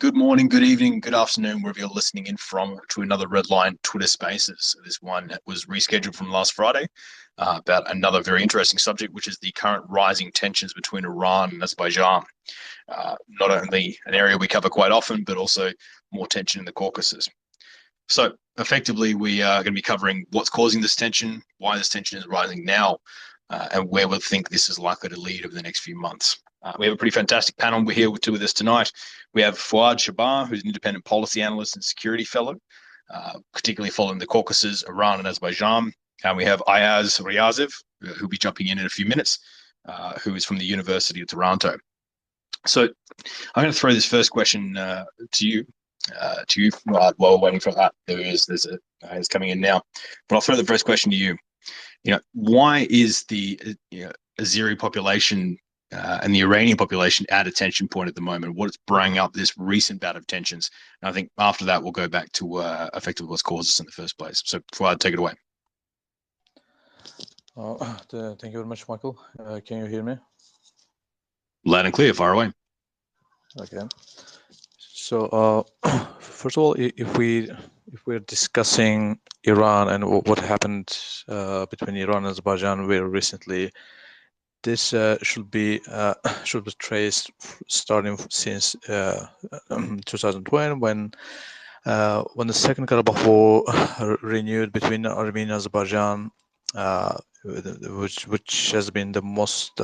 Good morning, good evening, good afternoon, wherever you're listening in from to another Redline Twitter Spaces. This one was rescheduled from last Friday about another very interesting subject, which is the current rising tensions between Iran and Azerbaijan. Not only an area we cover quite often, but also more tension in the Caucasus. So effectively, we are going to be covering what's causing this tension, why this tension is rising now, and where we think this is likely to lead over the next few months. We have a pretty fantastic panel we're here with us tonight. We have Fuad Shahbaz, who's an independent policy analyst and security fellow, particularly following the Caucasus, Iran and Azerbaijan. And we have Ayaz Rzayev, who'll be jumping in a few minutes, who is from the University of Toronto. So I'm going to throw this first question to you, Fuad, while we're waiting for that. There's coming in now. But I'll throw the first question to you. Why is the Azeri population and the Iranian population at a tension point at the moment? What's bringing up this recent bout of tensions? And I think after that, we'll go back to effectively what's caused this in the first place. So, Fuad, take it away. Thank you very much, Michael. Can you hear me? Loud and clear, far away. Okay. So, first of all, if we're discussing Iran and what happened between Iran and Azerbaijan very recently, this should be traced starting since 2020 when the Second Karabakh War renewed between Armenia and Azerbaijan, which has been the most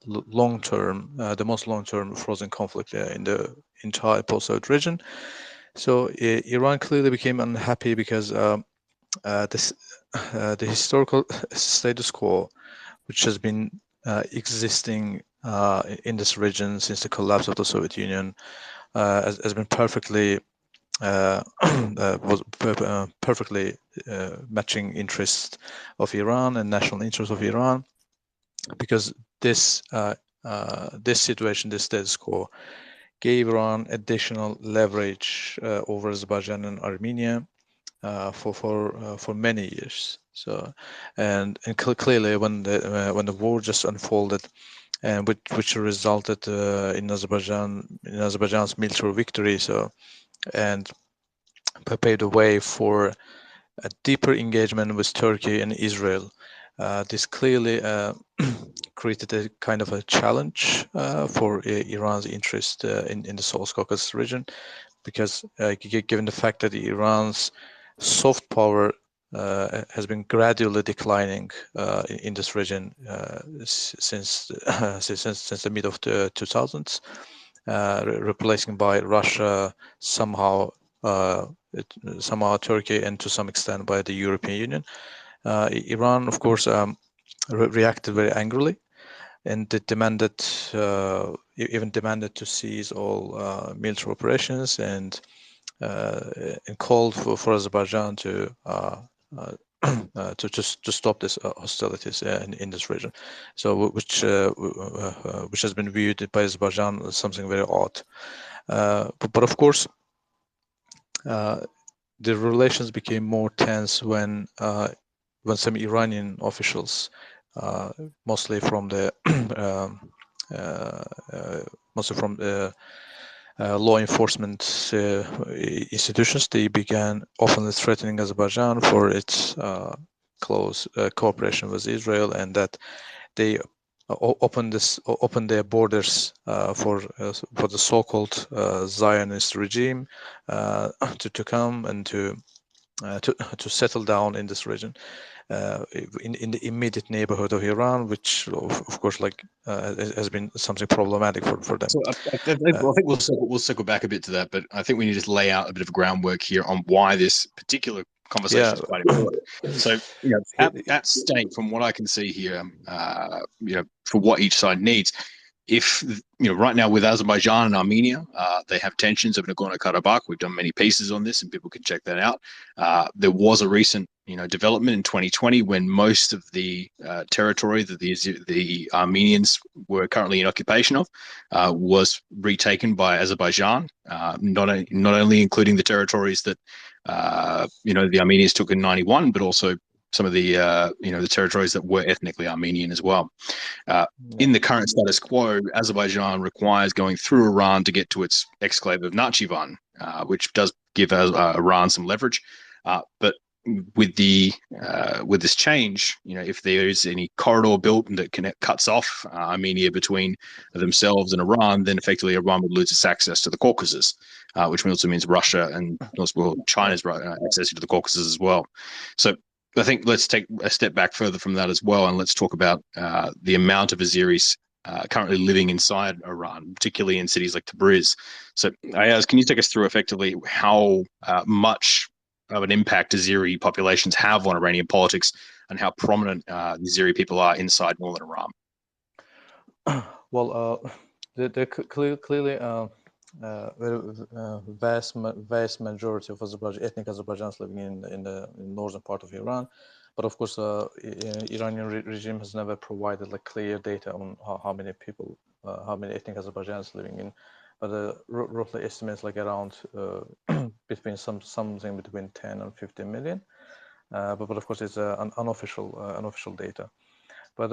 long-term frozen conflict in the entire post-Soviet region. So Iran clearly became unhappy because the historical status quo, which has been existing in this region since the collapse of the Soviet Union, has been perfectly matching interests of Iran and national interests of Iran, because this situation, this status quo, gave Iran additional leverage over Azerbaijan and Armenia for many years. So, and clearly, when the war just unfolded, and which resulted in Azerbaijan's military victory, and paved the way for a deeper engagement with Turkey and Israel. This clearly created a kind of a challenge for Iran's interest in the South Caucasus region, because given the fact that Iran's soft power has been gradually declining in this region since the mid of the 2000s, replacing by Russia, somehow Turkey, and to some extent by the European Union. Iran, of course, reacted very angrily, and it demanded to cease all military operations and called for Azerbaijan to stop this hostilities in this region. So which has been viewed by Azerbaijan as something very odd. But of course, the relations became more tense when some Iranian officials, mostly from the law enforcement institutions, they began openly threatening Azerbaijan for its close cooperation with Israel, and that they opened their borders for the so-called Zionist regime to come and to settle down in this region, in the immediate neighborhood of Iran, which of course has been something problematic for them. So I think we'll circle back a bit to that, but I think we need to just lay out a bit of groundwork here on why this particular conversation is quite important. So at stake, from what I can see here, for what each side needs, if right now with Azerbaijan and Armenia, they have tensions over Nagorno-Karabakh. We've done many pieces on this, and people can check that out. There was a recent development in 2020 when most of the territory that the Armenians were currently in occupation of was retaken by Azerbaijan, not only including the territories that the Armenians took in 91, but also some of the the territories that were ethnically Armenian as well. In the current status quo, Azerbaijan requires going through Iran to get to its exclave of Nakhchivan, which does give Iran some leverage. But with this change, if there is any corridor built that cuts off Armenia between themselves and Iran, then effectively Iran would lose its access to the Caucasus, which also means Russia and also China's access to the Caucasus as well. So I think let's take a step back further from that as well, and let's talk about the amount of Azeris currently living inside Iran, particularly in cities like Tabriz. So Ayaz, can you take us through effectively how much of an impact Azeri populations have on Iranian politics and how prominent the Azeri people are inside northern Iran? Well, they're clearly vast majority of ethnic Azerbaijans living in the northern part of Iran, but of course, Iranian regime has never provided like clear data on how many people, how many ethnic Azerbaijans living in. But roughly estimates like around between something between 10 and 15 million. But of course, it's unofficial data. But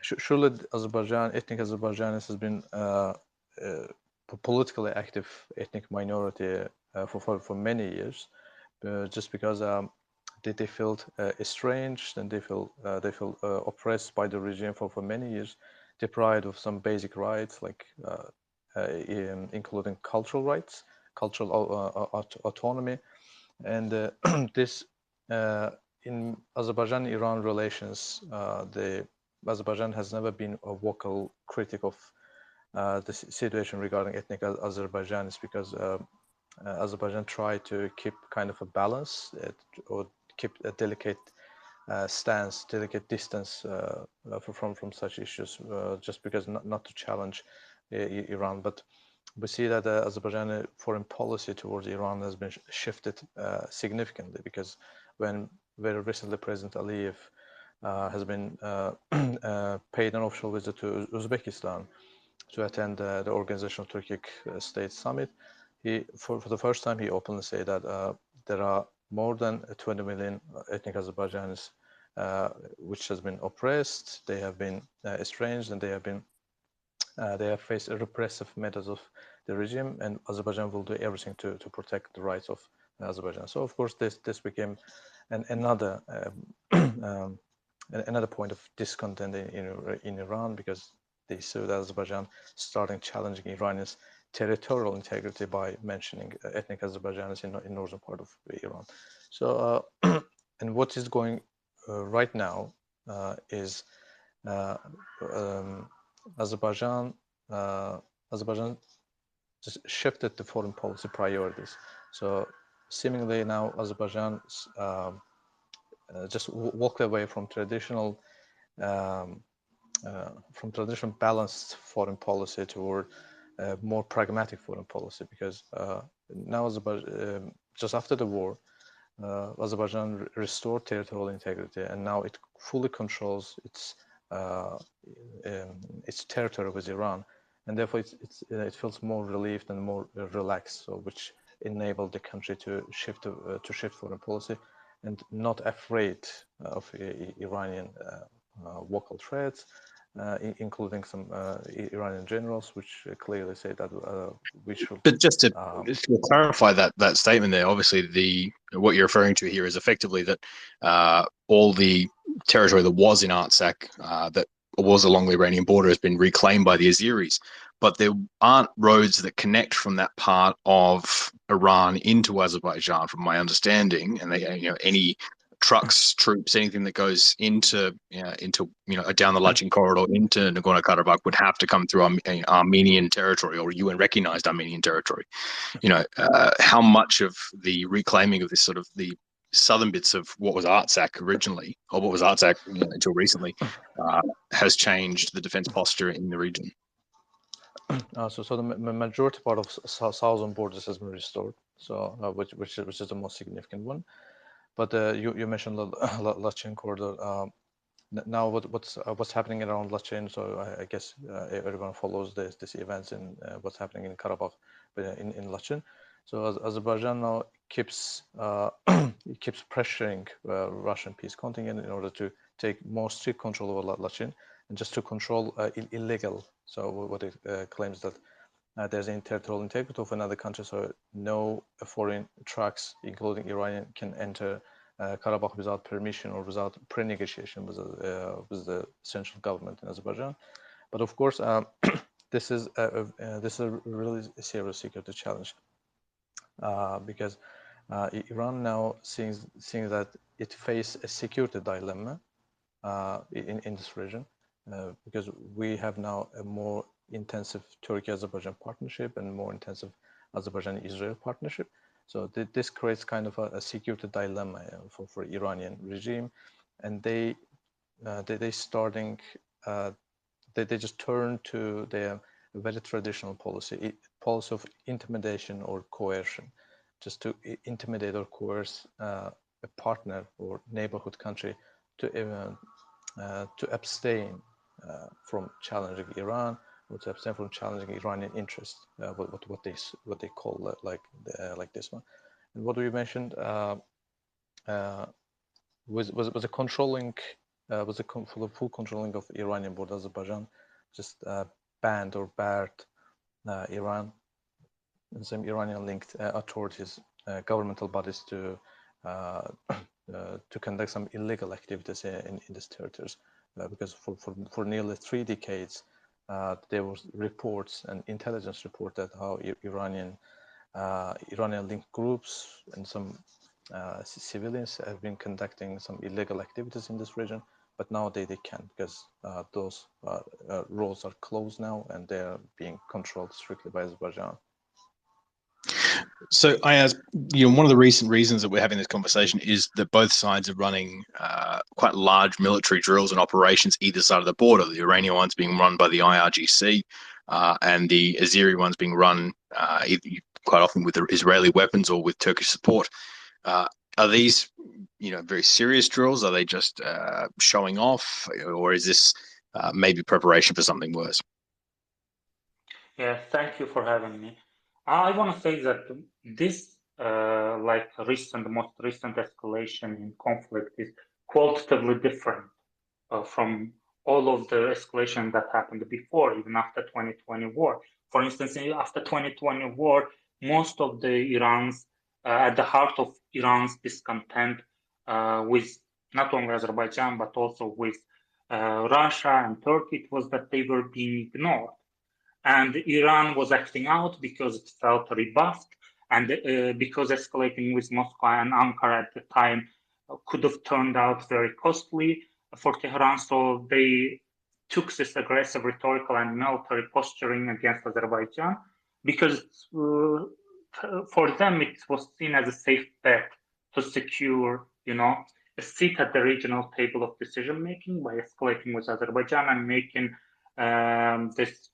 surely ethnic Azerbaijanis has been politically active ethnic minority for many years, just because they felt estranged and they feel oppressed by the regime for many years, deprived of some basic rights like including cultural rights, cultural autonomy, and this in Azerbaijan-Iran relations, Azerbaijan has never been a vocal critic of the situation regarding ethnic Azerbaijanis, because Azerbaijan tried to keep kind of a balance or keep a delicate stance, delicate distance from such issues, just because not to challenge Iran. But we see that Azerbaijani foreign policy towards Iran has been shifted significantly, because when very recently President Aliyev has been paid an official visit to Uzbekistan to attend the Organization of Turkic States Summit, he for the first time he openly said that there are more than 20 million ethnic Azerbaijanis which has been oppressed, they have been estranged, and they have faced repressive methods of the regime, and Azerbaijan will do everything to protect the rights of Azerbaijan. So of course this became another another point of discontent in Iran, because they saw that Azerbaijan starting challenging Iranians' territorial integrity by mentioning ethnic Azerbaijanis in northern part of Iran. So and what is going right now is Azerbaijan just shifted the foreign policy priorities. So seemingly now Azerbaijan just walked away from traditional balanced foreign policy toward more pragmatic foreign policy, because now Azerbaijan, just after the war, Azerbaijan restored territorial integrity, and now it fully controls its territory with Iran, and therefore it feels more relieved and more relaxed, so which enabled the country to shift foreign policy and not afraid of Iranian vocal threats, including some Iranian generals, which clearly say that we should. But just to clarify that statement there, obviously what you're referring to here is effectively that all the territory that was in Artsakh that was along the Iranian border has been reclaimed by the Azeris, but there aren't roads that connect from that part of Iran into Azerbaijan, from my understanding, and any trucks, troops, anything that goes into down the Lachin corridor into Nagorno-Karabakh would have to come through Armenian territory or UN recognized Armenian territory. How much of the reclaiming of this sort of the southern bits of what was Artsakh originally, or what was Artsakh until recently, has changed the defense posture in the region? So the majority part of southern borders has been restored. So which is the most significant one. But you mentioned the Lachin corridor. Now what's happening around Lachin? So I guess everyone follows this events in what's happening in Karabakh, in Lachin. So Azerbaijan now keeps keeps pressuring Russian peace contingent in order to take more strict control over Lachin and just to control illegal. So what it claims that there's an territorial integrity of another country, so no foreign trucks, including Iranian, can enter Karabakh without permission or without pre-negotiation with the central government in Azerbaijan. But of course, this is a really serious security challenge because Iran now seeing that it faces a security dilemma in this region because we have now a more intensive Turkey-Azerbaijan partnership and more intensive Azerbaijan-Israel partnership. So this creates kind of a security dilemma for Iranian regime, and they just turn to their very traditional policy of intimidation or coercion, just to intimidate or coerce a partner or neighborhood country to abstain from challenging Iran, or to abstain from challenging Iranian interests, what they call like this one. And what we mentioned was a controlling, full controlling of Iranian border. Azerbaijan just banned or barred Iran and some Iranian-linked authorities, governmental bodies to conduct some illegal activities in these territories, because for nearly 3 decades there was reports and intelligence report that how Iranian-linked groups and some civilians have been conducting some illegal activities in this region, but now they can't because those roads are closed now and they are being controlled strictly by Azerbaijan. So, Ayaz, one of the recent reasons that we're having this conversation is that both sides are running quite large military drills and operations either side of the border. The Iranian one's being run by the IRGC, and the Azeri one's being run quite often with Israeli weapons or with Turkish support. Are these, very serious drills? Are they just showing off, or is this maybe preparation for something worse? Yeah, thank you for having me. I want to say that this, most recent escalation in conflict is qualitatively different from all of the escalation that happened before, even after 2020 war. For instance, after 2020 war, most of the at the heart of Iran's discontent with not only Azerbaijan, but also with Russia and Turkey, it was that they were being ignored. And Iran was acting out because it felt rebuffed, and because escalating with Moscow and Ankara at the time could have turned out very costly for Tehran. So they took this aggressive rhetorical and military posturing against Azerbaijan because for them it was seen as a safe bet to secure, a seat at the regional table of decision making by escalating with Azerbaijan and making this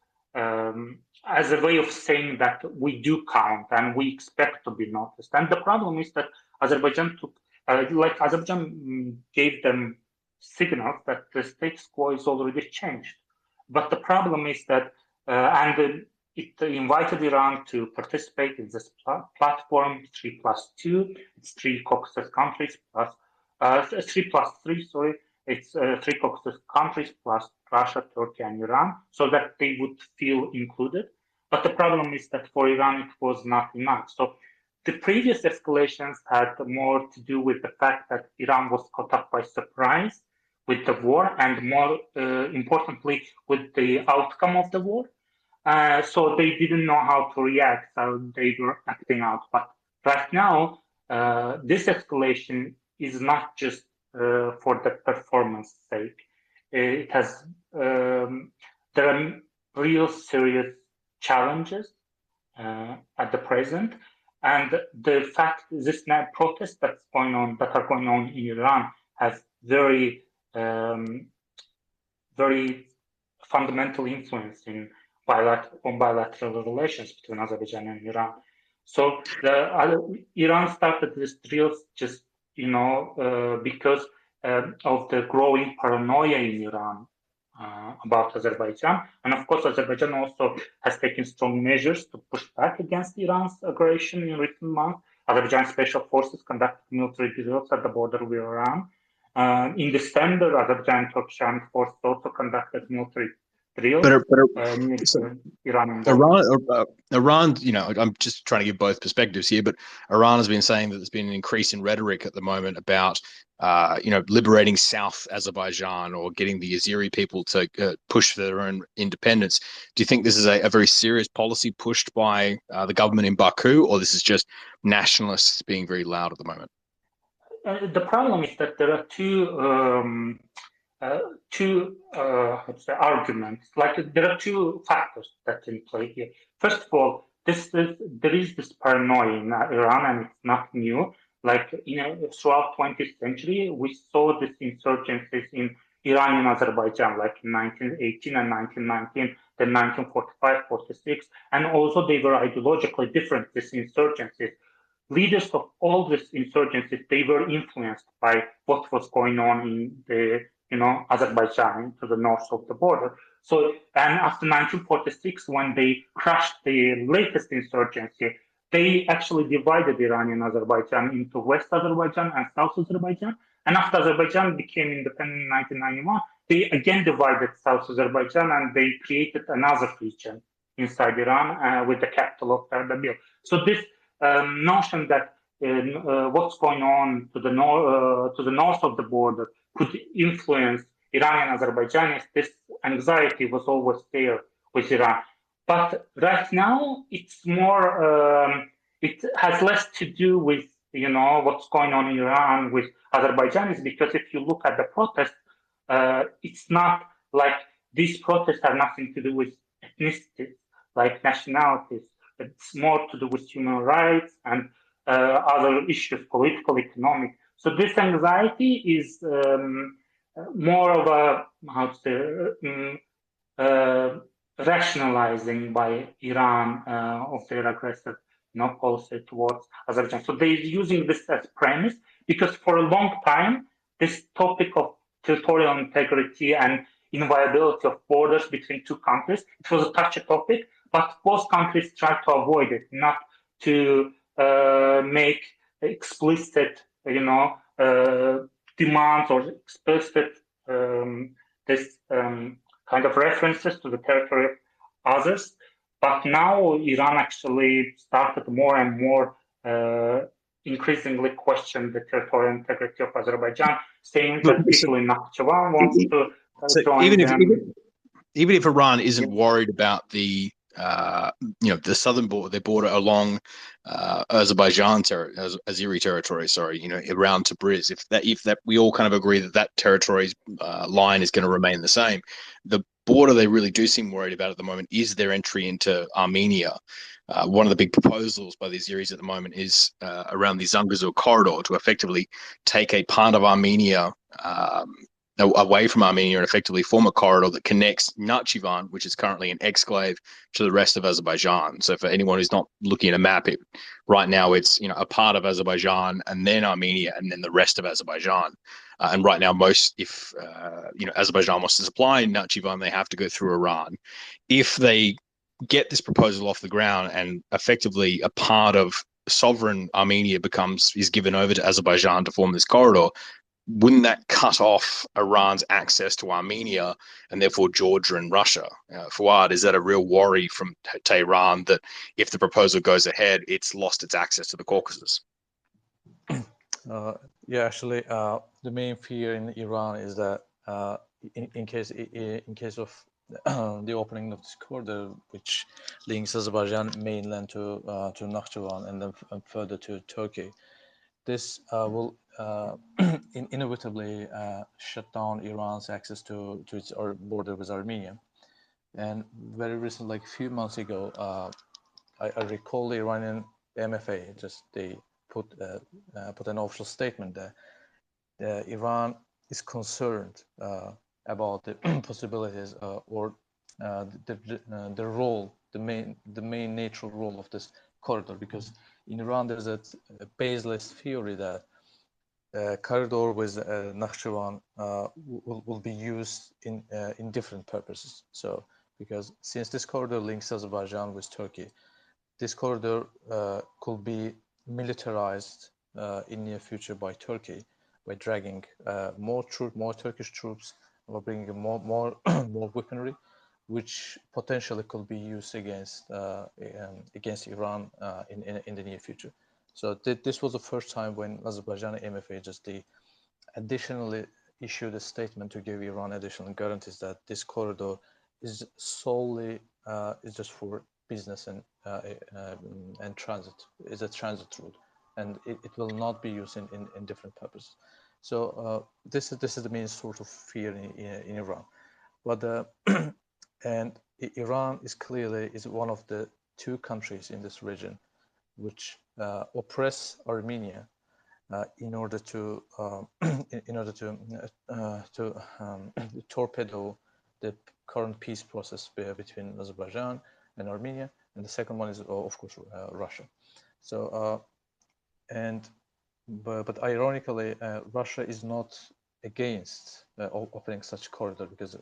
as a way of saying that we do count and we expect to be noticed. And the problem is that Azerbaijan gave them signals that the status quo is already changed. But the problem is that, it invited Iran to participate in this platform 3+2. It's 3 Caucasus countries plus 3+3. Sorry. It's 3 Caucasus countries plus Russia, Turkey, and Iran, so that they would feel included. But the problem is that for Iran, it was not enough. So the previous escalations had more to do with the fact that Iran was caught up by surprise with the war, and more importantly, with the outcome of the war. So they didn't know how to react, so they were acting out. But right now, this escalation is not just for the performance sake. It has there are real serious challenges at the present, and the fact this protests that are going on in Iran has very very fundamental influence on bilateral relations between Azerbaijan and Iran. So Iran started these drills just because of the growing paranoia in Iran about Azerbaijan. And of course, Azerbaijan also has taken strong measures to push back against Iran's aggression in recent months. Azerbaijan special forces conducted military drills at the border with Iran. In December, Azerbaijan and Turkish armed forces also conducted military drills near the Iranian border. Iran, I'm just trying to give both perspectives here, but Iran has been saying that there's been an increase in rhetoric at the moment about, liberating South Azerbaijan or getting the Azeri people to push for their own independence. Do you think this is a very serious policy pushed by the government in Baku, or this is just nationalists being very loud at the moment? The problem is that there are two arguments. Like there are two factors that in play here. First of all, there is this paranoia in Iran, and it's not new. Like throughout 20th century, we saw these insurgencies in Iran and Azerbaijan, like in 1918 and 1919, then 1945, 46, and also they were ideologically different. These insurgencies. Leaders of all these insurgencies, they were influenced by what was going on in the Azerbaijan to the north of the border. So, and after 1946, when they crushed the latest insurgency, they actually divided Iran and Azerbaijan into West Azerbaijan and South Azerbaijan. And after Azerbaijan became independent in 1991, they again divided South Azerbaijan and they created another region inside Iran with the capital of Erbil. So this notion that what's going on to the north of the border could influence Iran and Azerbaijan, this anxiety was always there with Iran. But right now, it's more, it has less to do with, what's going on in Iran with Azerbaijan, is because if you look at the protests, it's not like these protests have nothing to do with ethnicities, like nationalities. It's more to do with human rights and other issues, political, economic. So this anxiety is more of a rationalizing by Iran of their aggressive policy towards Azerbaijan. So they're using this as premise because for a long time, this topic of territorial integrity and inviolability of borders between two countries, it was a touchy topic, but both countries tried to avoid it, not to make explicit, demands or explicit this kind of references to the territory of others. But now Iran actually started more and more increasingly question the territorial integrity of Azerbaijan, saying that people in Nakhchivan want to join them. Even if Iran isn't worried about the the southern border, their border along Azeri territory, around Tabriz, if that we all kind of agree that territory's line is going to remain the same, the border they really do seem worried about at the moment is their entry into Armenia. One of the big proposals by the Azeris at the moment is around the Zangezur corridor to effectively take a part of Armenia away from Armenia and effectively form a corridor that connects Nakhchivan, which is currently an exclave, to the rest of Azerbaijan. So for anyone who's not looking at a map, right now it's a part of Azerbaijan and then Armenia and then the rest of Azerbaijan. And right now, if Azerbaijan wants to supply Nakhchivan, they have to go through Iran. If they get this proposal off the ground and effectively a part of sovereign Armenia is given over to Azerbaijan to form this corridor, wouldn't that cut off Iran's access to Armenia and therefore Georgia and Russia? Fuad, is that a real worry from Tehran that if the proposal goes ahead, it's lost its access to the Caucasus? Yeah, actually, the main fear in Iran is that in case of the opening of this corridor, which links Azerbaijan mainland to Nakhchivan and then further to Turkey, this will inevitably shut down Iran's access to its border with Armenia. And very recently, like a few months ago, I recall the Iranian MFA they put an official statement that Iran is concerned about the possibilities or the role, the main natural role of this corridor, because in Iran there's a baseless theory that corridor with Nakhchivan will be used in different purposes. So because since this corridor links Azerbaijan with Turkey, this corridor could be militarized in near future by Turkey by dragging more Turkish troops, or bringing more more weaponry, which potentially could be used against Iran in the near future. So this was the first time when Azerbaijan MFA just additionally issued a statement to give Iran additional guarantees that this corridor is solely is just for business and transit, is a transit route, and it will not be used in different purposes. So this is the main sort of fear in Iran. But and Iran is clearly one of the two countries in this region which oppress Armenia in order to torpedo the current peace process between Azerbaijan and Armenia, and the second one is of course Russia. So but ironically, Russia is not against opening such corridor, because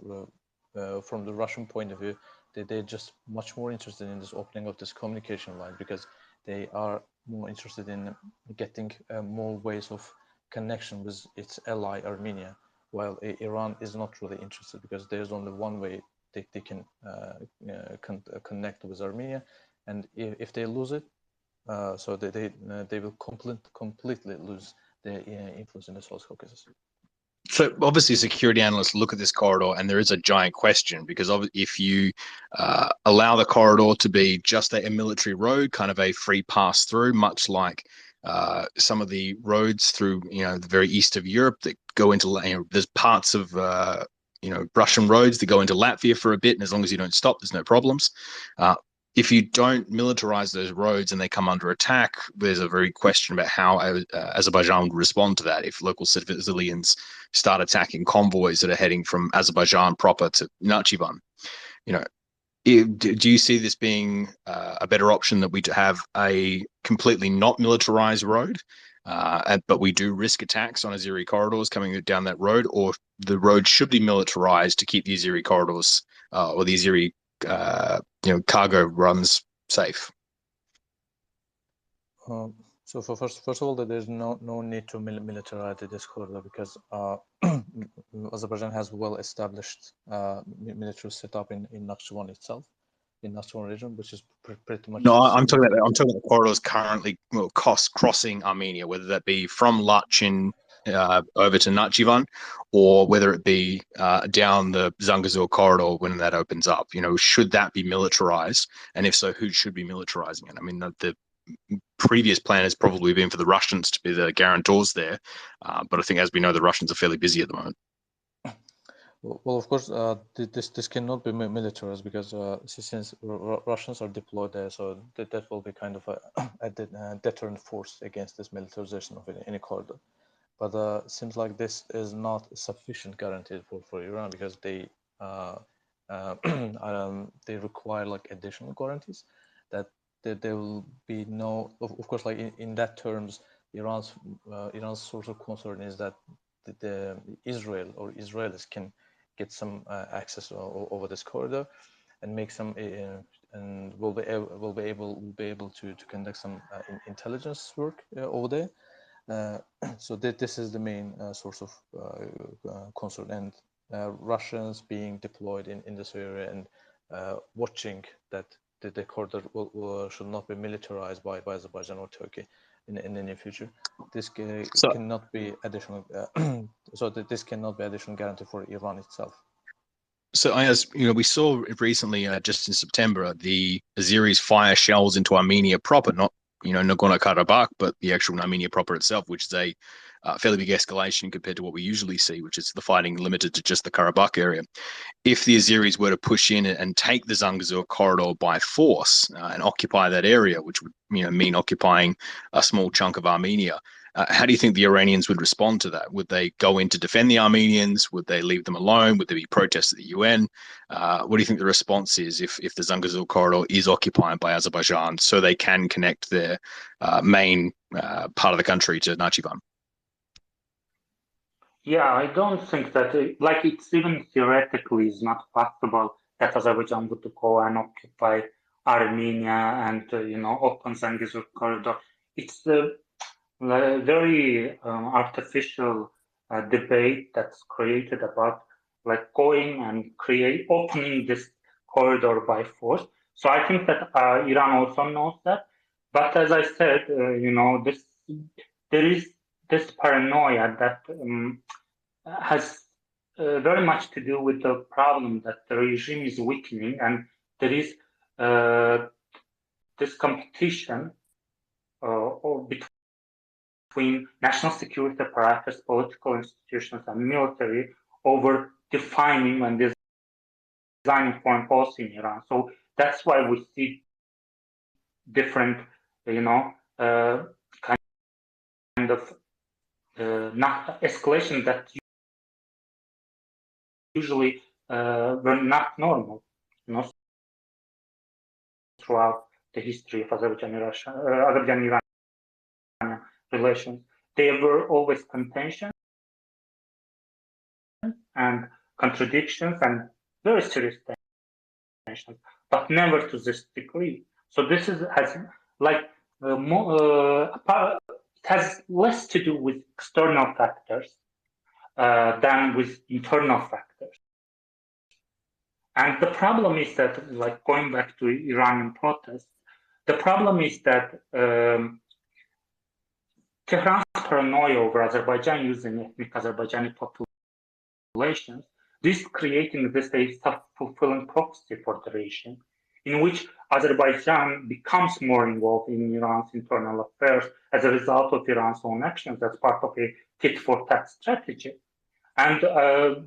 from the Russian point of view, they're just much more interested in this opening of this communication line, because they are more interested in getting more ways of connection with its ally Armenia, while Iran is not really interested, because there's only one way they can connect with Armenia, and if they lose it, so they will completely lose their influence in the South Caucasus. So obviously, security analysts look at this corridor, and there is a giant question, because if you allow the corridor to be just a military road, kind of a free pass through, much like some of the roads through the very east of Europe that go into there's parts of Russian roads that go into Latvia for a bit, and as long as you don't stop, there's no problems. If you don't militarize those roads and they come under attack, there's a very question about how Azerbaijan would respond to that if local civilians start attacking convoys that are heading from Azerbaijan proper to Nakhchivan. Do you see this being a better option, that we have a completely not militarized road, but we do risk attacks on Azeri corridors coming down that road, or the road should be militarized to keep the Azeri corridors or the Azeri cargo runs safe? So first of all, there's no need to militarize this corridor, because Azerbaijan has well-established military setup in Nakhchivan itself, in Nakhchivan region, which is pretty much. No, I'm talking about the corridors currently crossing Armenia, whether that be from Lachin over to Nakhchivan, or whether it be down the Zangezur corridor when that opens up. Should that be militarized, and if so, who should be militarizing it? I mean, the previous plan has probably been for the Russians to be the guarantors there, but I think, as we know, the Russians are fairly busy at the moment. Well, of course, this cannot be militarized, because since Russians are deployed there, so that will be kind of a deterrent force against this militarization of any corridor. But seems like this is not sufficient guarantee for Iran, because they they require like additional guarantees that there will be no, of course, like in that terms, Iran's sort of concern is that the Israel or Israelis can get some access over this corridor and make some and will be able to conduct some intelligence work over there. So this is the main source of concern, and Russians being deployed in this area and watching that the corridor should not be militarized by Azerbaijan or Turkey in the near future. This cannot be additional. So this cannot be additional guarantee for Iran itself. So, as we saw recently, just in September, the Azeris fire shells into Armenia proper, not Nagorno-Karabakh, but the actual Armenia proper itself, which is a fairly big escalation compared to what we usually see, which is the fighting limited to just the Karabakh area. If the Azeris were to push in and take the Zangezur corridor by force and occupy that area, which would mean occupying a small chunk of Armenia, how do you think the Iranians would respond to that? Would they go in to defend the Armenians? Would they leave them alone? Would there be protests at the UN? What do you think the response is if the Zangezur corridor is occupied by Azerbaijan, so they can connect their main part of the country to Nakhchivan? Yeah, I don't think that, like, it's even theoretically is not possible that Azerbaijan would go and occupy Armenia and, open Zangezur corridor. It's a very artificial debate that's created about like going and opening this corridor by force. So I think that Iran also knows that. But as I said, there is this paranoia that has very much to do with the problem that the regime is weakening, and there is uh, this competition between national security apparatus, political institutions, and military over defining and designing foreign policy in Iran. So that's why we see different, kind of not escalation that usually were not normal, throughout the history of Azerbaijan-Iranian relations. There were always contentions and contradictions and very serious tensions, but never to this degree. So this has like it has less to do with external factors than with internal factors. And the problem is that, like, going back to Iranian protests, the problem is that Tehran's paranoia over Azerbaijan using ethnic Azerbaijani populations, this creating this a self-fulfilling prophecy for the region, in which Azerbaijan becomes more involved in Iran's internal affairs as a result of Iran's own actions as part of a tit-for-tat strategy. And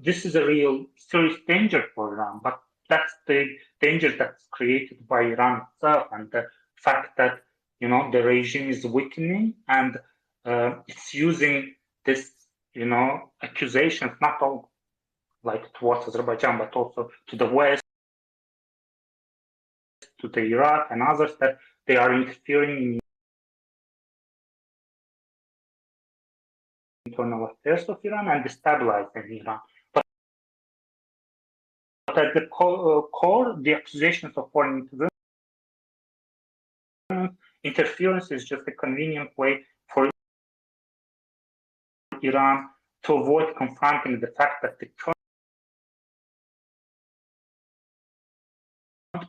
this is a real serious danger for Iran, but that's the danger that's created by Iran itself, and the fact that the regime is weakening, and it's using this accusations not all like towards Azerbaijan, but also to the West, to the Iraq and others, that they are interfering in internal affairs of Iran and destabilizing Iran. But at the core, the accusations of foreign interference is just a convenient way for Iran to avoid confronting the fact that the current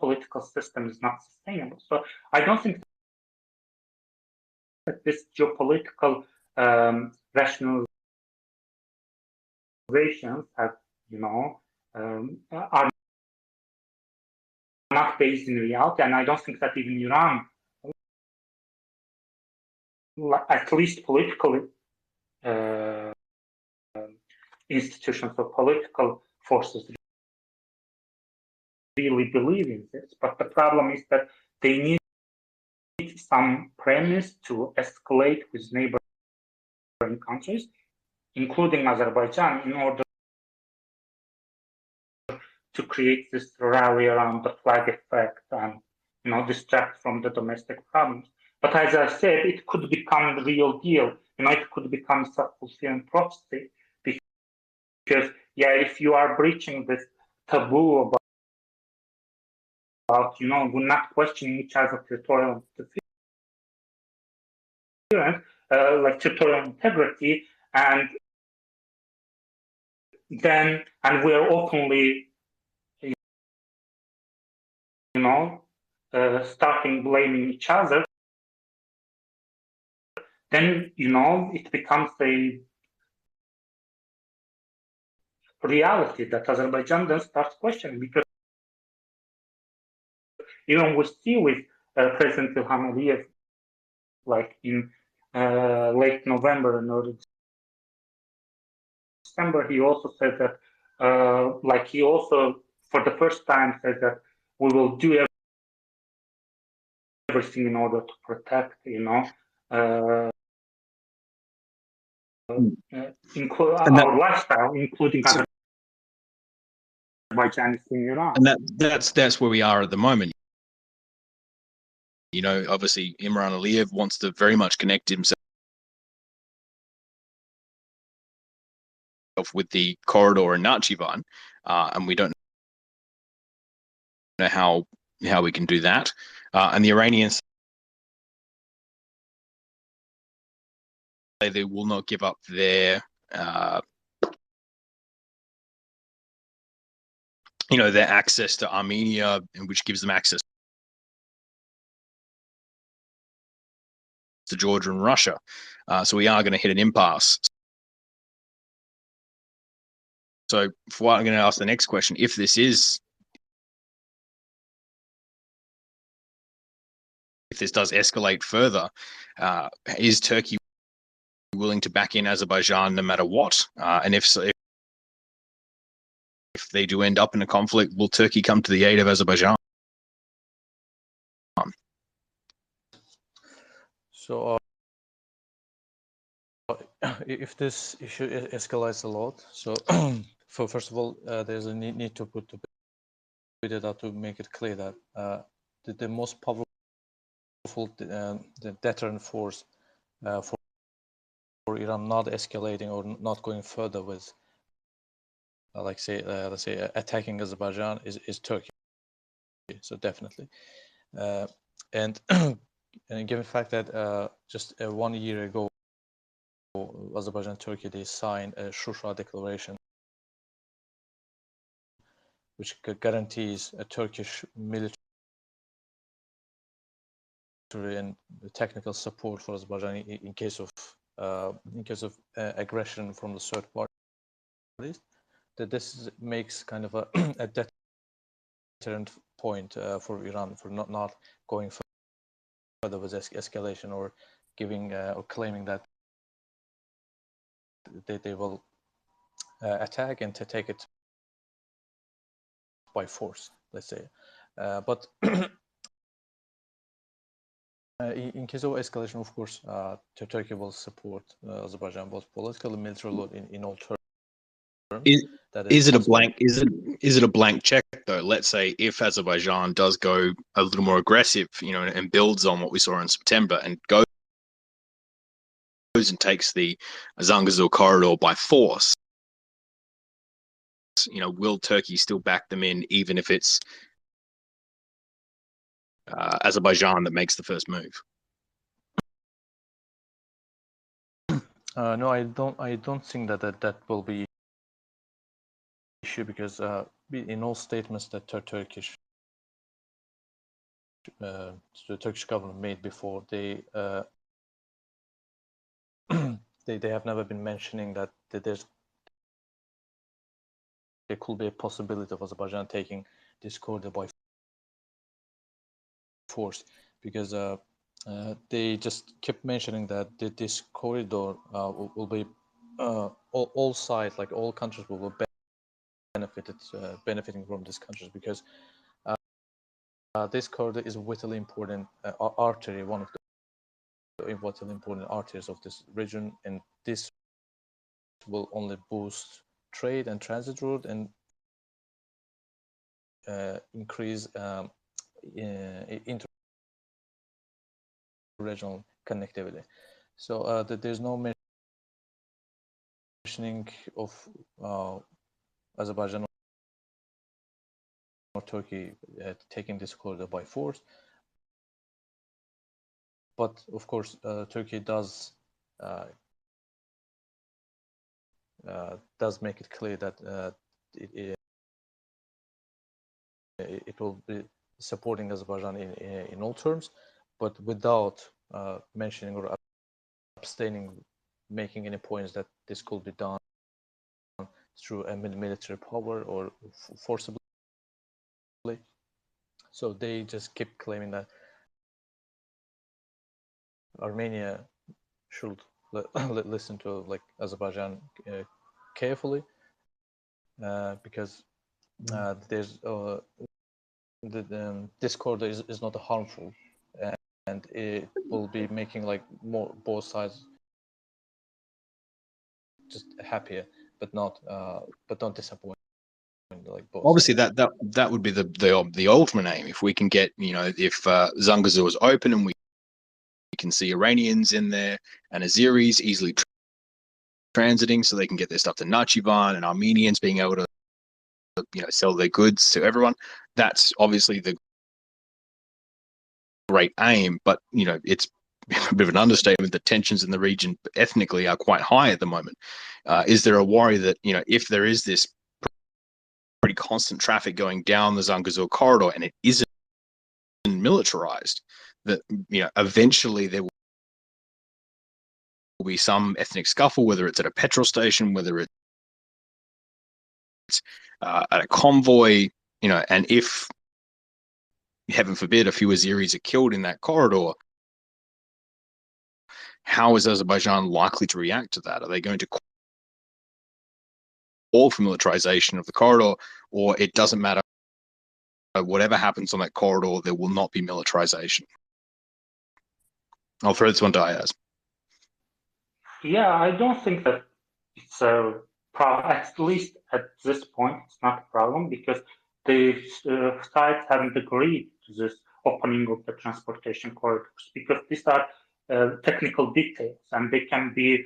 political system is not sustainable. So I don't think that this geopolitical rationalizations have, are not based in reality, and I don't think that even Iran, at least politically, institutions or political forces really believe in this. But the problem is that they need some premise to escalate with neighboring countries, including Azerbaijan, in order to create this rally around the flag effect and distract from the domestic problems. But as I said, it could become the real deal. It could become self-fulfilling prophecy, because if you are breaching this taboo about we're not questioning each other's territorial interference, like territorial integrity, and we're openly starting blaming each other, then it becomes a reality that Azerbaijan then starts questioning, because even we see with President Ilham Aliyev, like in late November and early December, he also said that, he also for the first time said that we will do everything in order to protect, our lifestyle, including Azerbaijanis in Iran. And that's where we are at the moment. Obviously, Imran Aliyev wants to very much connect himself with the corridor in Nakhchivan, and we don't know how we can do that. And the Iranians say they will not give up their their access to Armenia, which gives them access to Georgia and Russia. So we are going to hit an impasse. So for what I'm going to ask the next question, if this does escalate further, is Turkey willing to back in Azerbaijan no matter what? And if so, if they do end up in a conflict, will Turkey come to the aid of Azerbaijan? So if this issue escalates a lot, so first of all, there's a need to put to make it clear that the most powerful the deterrent force for Iran not escalating or not going further with, let's say attacking Azerbaijan is Turkey. So definitely, and and given the fact that just 1 year ago, Azerbaijan and Turkey, they signed a Shusha declaration, which guarantees a Turkish military and technical support for Azerbaijan in case of aggression from the third parties. That this makes kind of a deterrent point for Iran for not going further with escalation or giving or claiming that they will attack and to take it by force, let's say. But in case of escalation, of course, Turkey will support Azerbaijan both politically and militarily in all terms. Is it a blank check though? Let's say if Azerbaijan does go a little more aggressive, and builds on what we saw in September and goes and takes the Zangezur corridor by force, will Turkey still back them in, even if it's Azerbaijan that makes the first move? No, I don't think that will be issue, because in all statements that the Turkish government made before, they they have never been mentioning that there could be a possibility of Azerbaijan taking this corridor by force, because they just kept mentioning that this corridor will be all sides, like all countries will be benefiting from these countries, because this corridor is vitally important artery, one of the vitally important arteries of this region, and this will only boost trade and transit route and increase inter-regional connectivity. So there's no mentioning of Azerbaijan or Turkey taking this corridor by force. But of course, Turkey does make it clear that it will be supporting Azerbaijan in all terms, but without mentioning or abstaining, making any points that this could be done through a military power or forcibly. So they just keep claiming that Armenia should listen to Azerbaijan carefully, because there's this corridor is not harmful, and it will be making more both sides just happier, but not disappointed. Obviously, that would be the ultimate aim. If we can get, if Zangezur is open and we can see Iranians in there and Azeris easily transiting so they can get their stuff to Nakhchivan, and Armenians being able to, sell their goods to everyone. That's obviously the great aim, but it's a bit of an understatement. The tensions in the region ethnically are quite high at the moment. Is there a worry that if there is this pretty constant traffic going down the Zangezur corridor and it isn't militarized, that eventually there will be some ethnic scuffle, whether it's at a petrol station, whether it's at a convoy, and if, heaven forbid, a few Azeris are killed in that corridor, how is Azerbaijan likely to react to that? Are they going to call for militarization of the corridor, or it doesn't matter, whatever happens on that corridor, there will not be militarization? I'll throw this one to Ayaz. Yeah, I don't think that it's a problem. At least at this point, it's not a problem, because the sides haven't agreed to this opening of the transportation corridors, because these are technical details, and they can be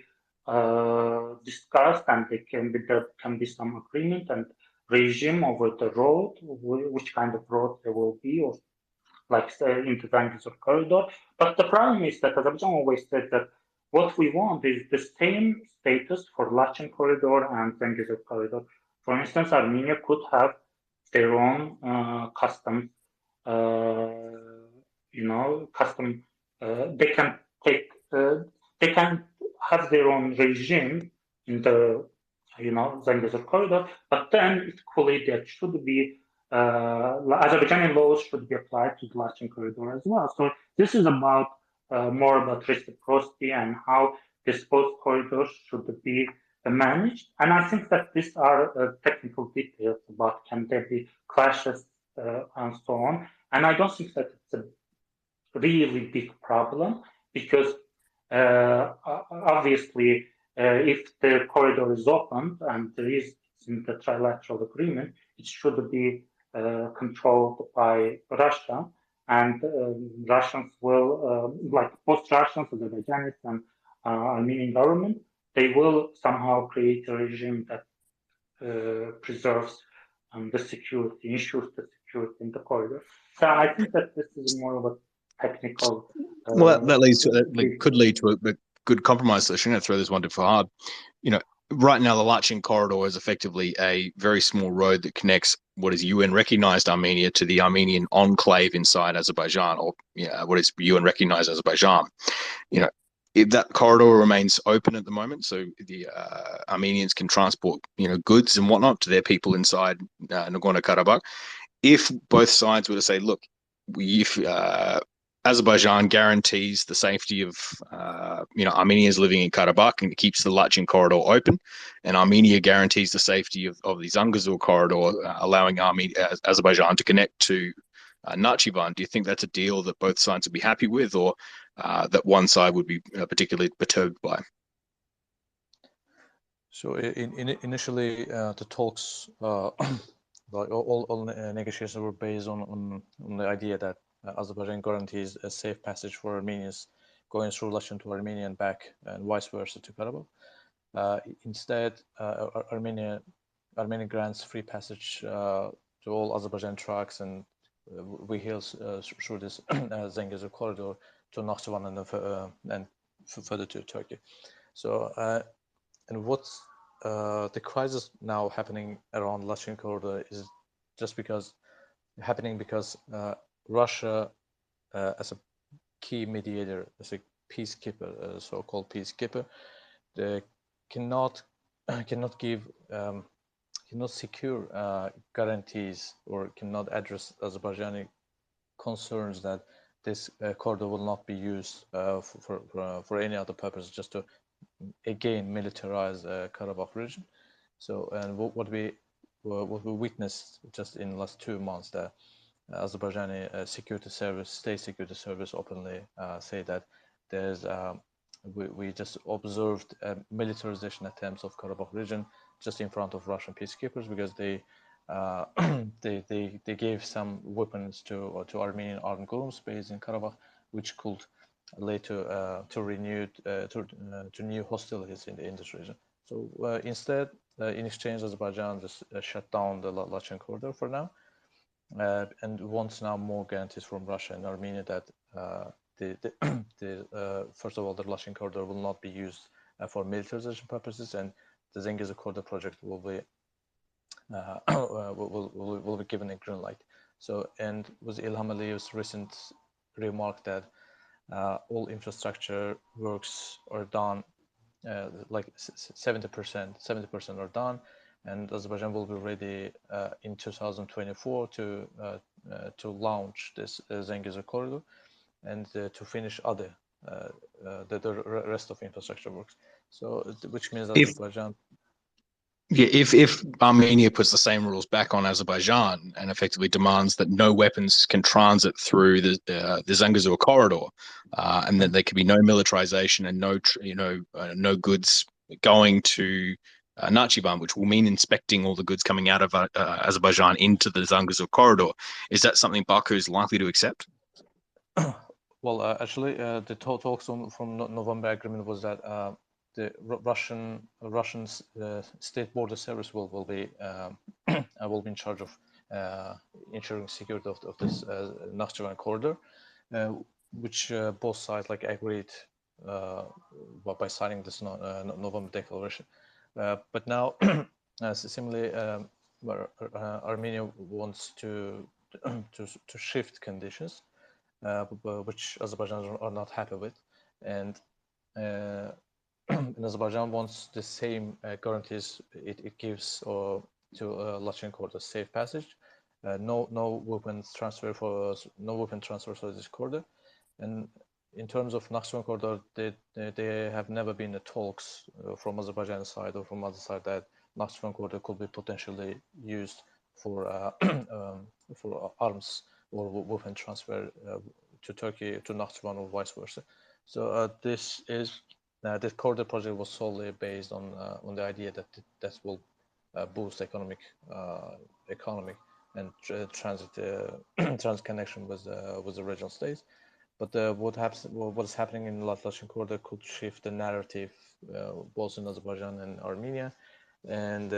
discussed, and there can be some agreement and regime over the road, which kind of road there will be, or like into Zangezur corridor. But the problem is that Azerbaijan always said that what we want is the same status for Lachen corridor and Zangezur corridor. For instance, Armenia could have their own custom, custom. They can take, they can have their own regime in the, Zangezur corridor, but then equally there should be Azerbaijani laws should be applied to the Lachen corridor as well. So this is about more about reciprocity and how these both corridors should be managed. And I think that these are technical details about can there be clashes and so on. And I don't think that it's a really big problem, because obviously if the corridor is opened and there is in the trilateral agreement, it should be controlled by Russia, and Russians will, like both Russians, Azerbaijanis, and Armenian government, they will somehow create a regime that preserves the security, ensures the security in the corridor. So I think that this is more of a technical. Well, that could lead to a good compromise solution. I'm going to throw this one to Fuad. Right now, the Lachen corridor is effectively a very small road that connects what is UN-recognized Armenia to the Armenian enclave inside Azerbaijan, or what is UN-recognized Azerbaijan. If that corridor remains open at the moment, so the Armenians can transport, goods and whatnot to their people inside Nagorno-Karabakh. If both sides were to say, look, if Azerbaijan guarantees the safety of Armenians living in Karabakh and keeps the Lachen corridor open, and Armenia guarantees the safety of the Zangezur corridor, allowing Azerbaijan to connect to Nakhchivan. Do you think that's a deal that both sides would be happy with, or that one side would be particularly perturbed by? So initially, the talks, like all negotiations were based on the idea that Azerbaijan guarantees a safe passage for Armenians going through Lachen to Armenia and back, and vice versa to Karabakh. Instead, Armenia grants free passage to all Azerbaijan trucks and vehicles through this Zangezur corridor to Nakhchivan and further to Turkey. So, and what's the crisis now happening around Lachen corridor is just because Russia, as a key mediator, as a peacekeeper, so-called peacekeeper, they cannot secure guarantees, or cannot address Azerbaijani concerns that this corridor will not be used for any other purpose, just to again militarize Karabakh region. So, and what we witnessed just in the last 2 months, that Azerbaijani state security service openly say that there's we just observed militarization attempts of Karabakh region just in front of Russian peacekeepers, because they they gave some weapons to Armenian armed groups based in Karabakh, which could lead to new hostilities in this region. So instead, in exchange, Azerbaijan just shut down the Lachin corridor for now, and wants now more guarantees from Russia and Armenia that first of all, the Lachin corridor will not be used for militarization purposes, and the Zengezur corridor project will be will be given a green light. So, and was Ilham Aliyev's recent remark that all infrastructure works are done, like 70% are done, and Azerbaijan will be ready in 2024 to launch this Zengezur corridor and to finish other the rest of infrastructure works. So, which means Azerbaijan. If Armenia puts the same rules back on Azerbaijan and effectively demands that no weapons can transit through the Zengezur corridor, and that there can be no militarization and no goods going to Nakhchivan, which will mean inspecting all the goods coming out of Azerbaijan into the Zengezur corridor, is that something Baku is likely to accept? Well, actually, the talks from November agreement was that the Russian State Border Service will be in charge of ensuring security of this Nakhchivan corridor, which both sides agreed by signing this November declaration. But now, similarly, Armenia wants to shift conditions, which Azerbaijan are not happy with, and Azerbaijan wants the same guarantees it gives to Lachin corridor, safe passage, no weapon transfer for this corridor, and in terms of Nakhchivan corridor, they have never been the talks from Azerbaijan side or from other side that Nakhchivan corridor could be potentially used for arms or weapon transfer to Turkey to Nakhchivan or vice versa. So this corridor project was solely based on the idea that will boost economy and transit connection with the regional states. But what is happening in the Lachin corridor could shift the narrative both in Azerbaijan and Armenia, and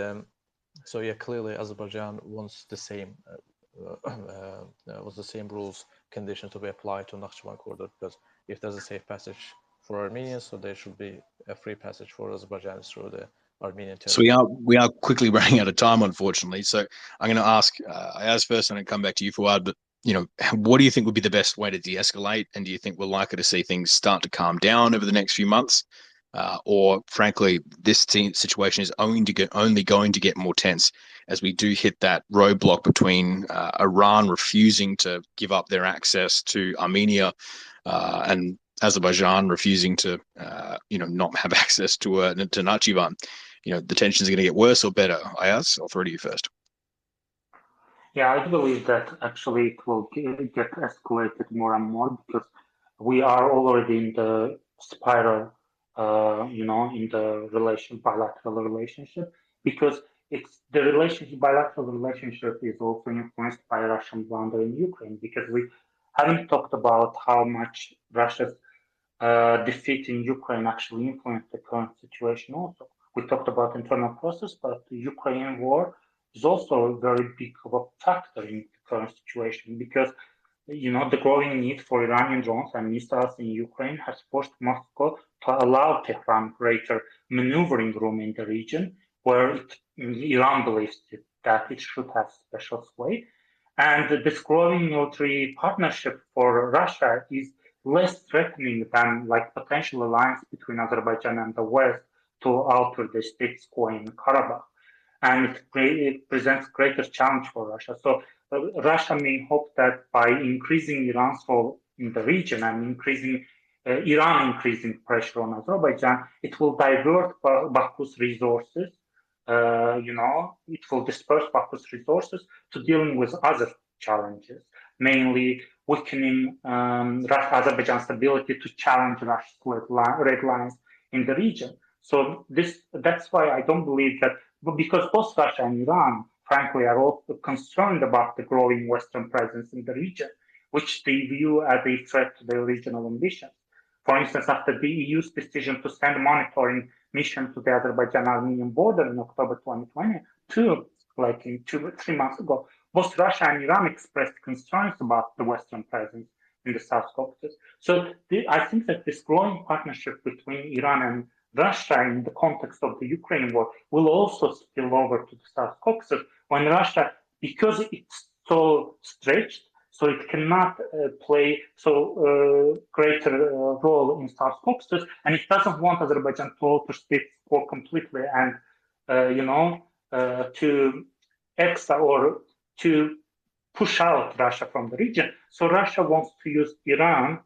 so yeah, clearly Azerbaijan wants the same rules conditions to be applied to Nakhchivan corridor, because if there's a safe passage for Armenians, so there should be a free passage for Azerbaijanis through the Armenian territory. So we are quickly running out of time, unfortunately. So I'm going to ask Ayaz first, and then come back to you, Fuad. But what do you think would be the best way to de-escalate? And do you think we're likely to see things start to calm down over the next few months, or frankly, this situation is only going to get more tense as we do hit that roadblock between Iran refusing to give up their access to Armenia and Azerbaijan refusing to not have access to Nakhchivan? The tensions are going to get worse or better? Ayaz, I'll throw to you first. Yeah, I do believe that actually it will get escalated more and more, because we are already in the spiral, in the bilateral relationship, because bilateral relationship is also influenced by Russian blunder in Ukraine, because we haven't talked about how much Russia's defeat in Ukraine actually influenced the current situation also. We talked about internal process, but the Ukraine war is also a very big of a factor in the current situation, because the growing need for Iranian drones and missiles in Ukraine has forced Moscow to allow Tehran greater maneuvering room in the region, where Iran believes that it should have special sway. And this growing military partnership for Russia is less threatening than potential alliance between Azerbaijan and the West to alter the status quo in Karabakh. And it presents greater challenge for Russia. So Russia may hope that by increasing Iran's role in the region and Iran increasing pressure on Azerbaijan, it will divert Baku's resources. It will disperse Baku's resources to dealing with other challenges, mainly weakening Azerbaijan's ability to challenge Russia's red lines in the region. So that's why I don't believe that, because both Russia and Iran, frankly, are also concerned about the growing Western presence in the region, which they view as a threat to their regional ambitions. For instance, after the EU's decision to send monitoring mission to the Azerbaijan-Armenian border in October 2022, like in 3 months ago, both Russia and Iran expressed concerns about the Western presence in the South Caucasus. So I think that this growing partnership between Iran and Russia in the context of the Ukraine war will also spill over to the South Caucasus when Russia, because it's so stretched, so it cannot play so greater role in South Caucasus, and it doesn't want Azerbaijan to alter its core completely and, to extra or to push out Russia from the region. So Russia wants to use Iran,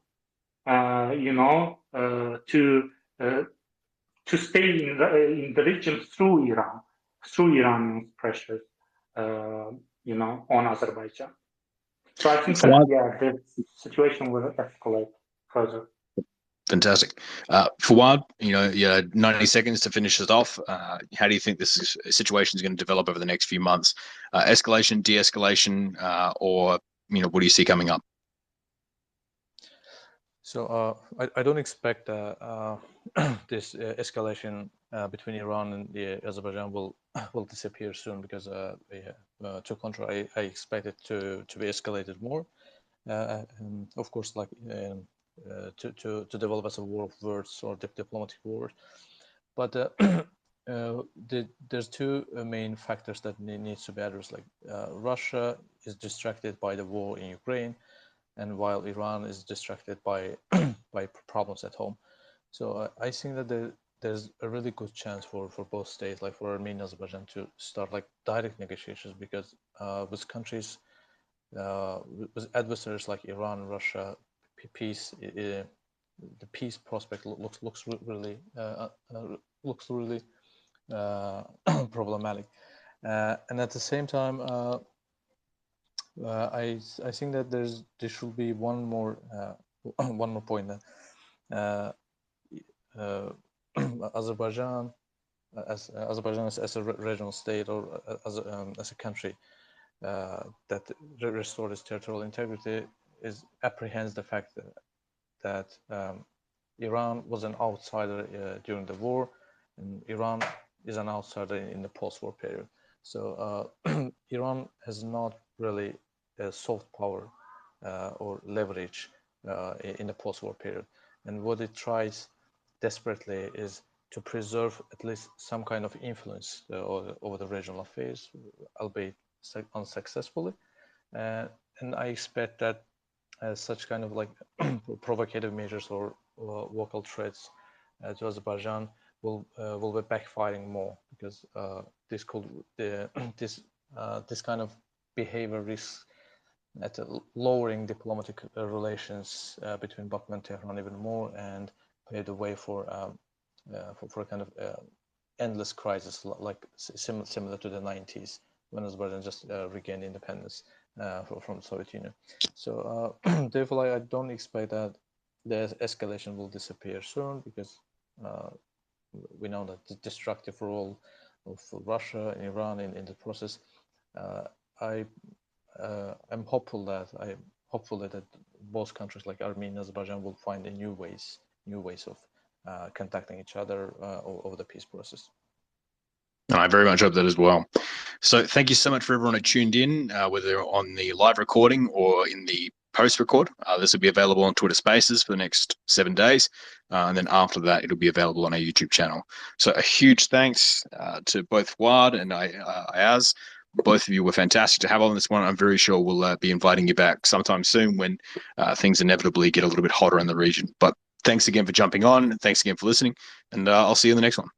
to stay in the region through Iran, through Iranian pressures, on Azerbaijan. So I think that, the situation will escalate further. Fantastic. Fuad, 90 seconds to finish it off. How do you think this situation is going to develop over the next few months? Escalation, de-escalation, or what do you see coming up? So I don't expect this escalation between Iran and Azerbaijan will disappear soon, because to contrary, I expect it to be escalated more. Of course, like to develop as a war of words or diplomatic war. But there's two main factors that needs to be addressed. Like Russia is distracted by the war in Ukraine, and while Iran is distracted by by problems at home. So I think that there's a really good chance for both states, like for Armenia and Azerbaijan, to start like direct negotiations, because with countries, with adversaries like Iran and Russia, the peace prospect looks really problematic, and at the same time, I think that there should be one more point that Azerbaijan as a regional state, or as a country that restored its territorial integrity, apprehends the fact that Iran was an outsider during the war, and Iran is an outsider in the post-war period. So Iran has not really a soft power or leverage in the post-war period, and what it tries desperately is to preserve at least some kind of influence over the regional affairs, albeit unsuccessfully. And I expect that such kind of like provocative measures or vocal threats to Azerbaijan will be backfiring more, because this kind of behavior risks at lowering diplomatic relations between Baku and Tehran even more, and pave the way for a kind of endless crisis, like similar to the 90s, when Azerbaijan just regained independence from the Soviet Union. So therefore, I don't expect that the escalation will disappear soon, because we know that the destructive role of Russia and Iran in the process. I'm hopeful that both countries like Armenia and Azerbaijan will find new ways of contacting each other over the peace process. I very much hope that as well. So thank you so much for everyone who tuned in, whether on the live recording or in the post-record. This will be available on Twitter Spaces for the next 7 days. And then after that, it'll be available on our YouTube channel. So a huge thanks to both Fuad and Ayaz. Both of you were fantastic to have on this one. I'm very sure we'll be inviting you back sometime soon when things inevitably get a little bit hotter in the region. But thanks again for jumping on. Thanks again for listening. And I'll see you in the next one.